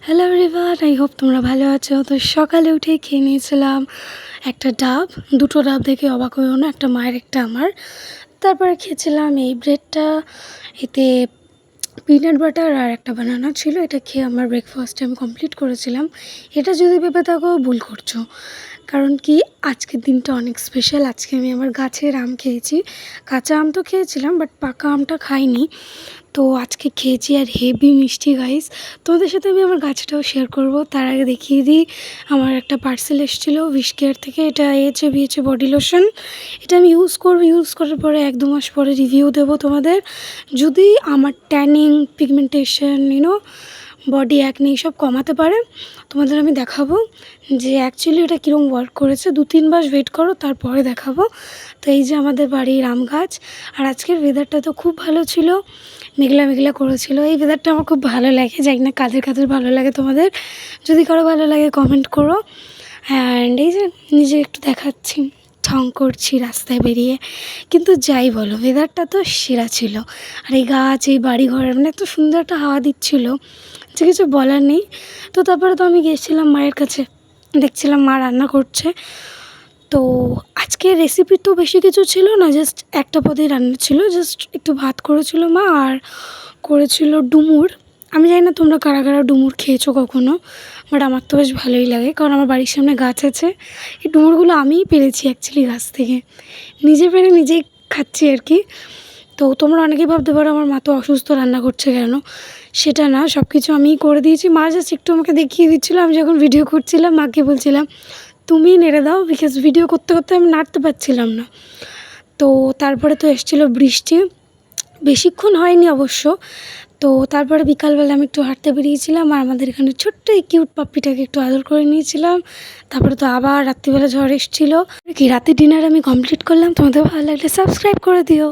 Hello everyone, I hope তোমরা ভালো আছো। তো সকালে উঠেই খেয়ে নিয়েছিলাম একটা ডাব, দুটো ডাব দেখে অবাক হয়েও না, একটা মায়ের একটা আমার। তারপরে খেয়েছিলাম এই ব্রেডটা, এতে পিনাট বাটার আর একটা বানানা ছিল। এটা খেয়ে আমার ব্রেকফাস্টে আমি কমপ্লিট করেছিলাম। এটা যদি ভেবে থাকো ভুল করছো, কারণ কি আজকের দিনটা অনেক স্পেশাল। আজকে আমি আমার গাছের আম খেয়েছি। কাঁচা আম তো খেয়েছিলাম, বাট পাকা আমটা খাইনি। তো আজকে খেয়েছি আর হেভি মিষ্টি গাইস। তোমাদের সাথে আমি আমার গাছটাও শেয়ার করব। তার আগে দেখিয়ে দিই, আমার একটা পার্সেল এসেছিলো উইশ কেয়ার থেকে। এটা বিএচএ বডি লোশন। এটা আমি ইউজ করার পরে 1-2 মাস পরে রিভিউ দেবো তোমাদের। যদি আমার ট্যানিং, পিগমেন্টেশন, বডি অ্যাকনি সব কমাতে পারে, তোমাদের আমি দেখাবো যে অ্যাকচুয়ালি এটা কীরকম ওয়ার্ক করেছে। 2-3 মাস ওয়েট করো, তারপরে দেখাবো। তো এই যে আমাদের বাড়ির আম গাছ। আর আজকের ওয়েদারটা তো খুব ভালো ছিল, মেঘলা মেঘলা করেছিল। এই ওয়েদারটা আমার খুব ভালো লাগে। জানি না কাদের ভালো লাগে তোমাদের। যদি কারো ভালো লাগে কমেন্ট করো। অ্যান্ড এই যে নিজে একটু দেখাচ্ছি, ঠং করছি রাস্তায় বেরিয়ে। কিন্তু যাই বলো, ওয়েদারটা তো সেরা ছিল। আর এই গাছ, এই বাড়ি ঘরের মানে এত সুন্দর একটা হাওয়া দিচ্ছিল যে কিছু বলার নেই। তো তারপরে তো আমি গিয়েছিলাম মায়ের কাছে, দেখছিলাম মা রান্না করছে। তো আজকে রেসিপি তো বেশি কিছু ছিল না, জাস্ট একটা পদেই রান্না ছিল। জাস্ট একটু ভাত করেছিল মা, আর করেছিল ডুমুর। আমি জানি না তোমরা কারা কারা ডুমুর খেয়েছো কখনো, বাট আমার তো বেশ ভালোই লাগে, কারণ আমার বাড়ির সামনে গাছ আছে। এই ডুমুরগুলো আমিই পেরেছি অ্যাকচুয়ালি গাছ থেকে, নিজে পেরে নিজেই খাচ্ছি আর কি। তো তোমরা অনেকেই ভাবতে পারো আমার মা তো অসুস্থ, রান্না করছে কেন। সেটা না, সব কিছু আমিই করে দিয়েছি। মা জাস্ট একটু আমাকে দেখিয়ে দিচ্ছিলো। আমি যখন ভিডিও করছিলাম মাকে বলছিলাম তুমি নেড়ে দাও, বিকজ ভিডিও করতে করতে আমি নাড়তে পারছিলাম না। তো তারপরে তো এসেছিলো বৃষ্টি, বেশিক্ষণ হয়নি অবশ্য। তো তারপরে বিকালবেলা আমি একটু হাঁটতে বেরিয়েছিলাম, আর আমাদের এখানে ছোট্ট এই কিউট পাপ্পিটাকে একটু আদর করে নিয়েছিলাম। তারপরে তো আবার রাত্রিবেলা ঝড় এসেছিলো কি। রাতে ডিনার আমি কমপ্লিট করলাম। তোমাদের ভালো লাগলে সাবস্ক্রাইব করে দিও।